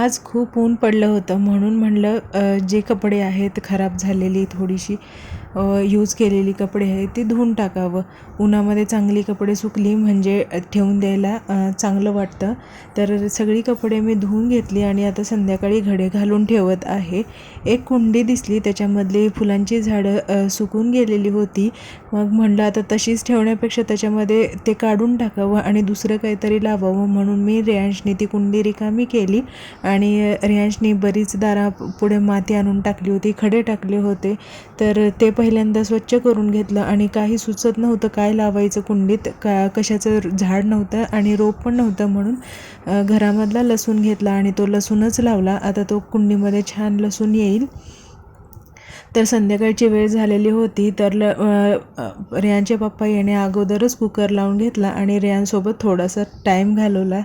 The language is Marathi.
आज खूप ऊन पडलं होतं म्हणून म्हणलं जे कपडे आहेत खराब झालेली थोडीशी यूज केलेली कपडे आहेत ती धुवून टाकावं. उन्हामध्ये चांगली कपडे सुकली म्हणजे ठेवून द्यायला चांगलं वाटतं. तर सगळी कपडे मी धुवून घेतली आणि आता संध्याकाळी घडे घालून ठेवत आहे. एक कुंडी दिसली, त्याच्यामधली फुलांची झाडं सुकून गेलेली होती. मग म्हणलं आता तशीच ठेवण्यापेक्षा त्याच्यामध्ये ते काढून टाकावं आणि दुसरं काहीतरी लावावं, म्हणून मी रेयांशने ती कुंडी रिकामी केली आणि रेयांशने बरीच दारापुढे माती आणून टाकली होती, खडे टाकले होते. तर ते पहिल्यांदा स्वच्छ करून घेतलं आणि काही सुचत नव्हतं काय लावायचं कुंडीत, कशाचं झाड नव्हतं आणि रोप पण नव्हतं, म्हणून घरामधला लसूण घेतला आणि तो लसूणच लावला. आता तो कुंडीमध्ये छान लसूण येईल. तर संध्याकाळची वेळ झालेली होती. तर रेयांचे पप्पा येण्या अगोदरच कुकर लावून घेतला आणि रेयांसोबत थोडासा टाईम घालवला.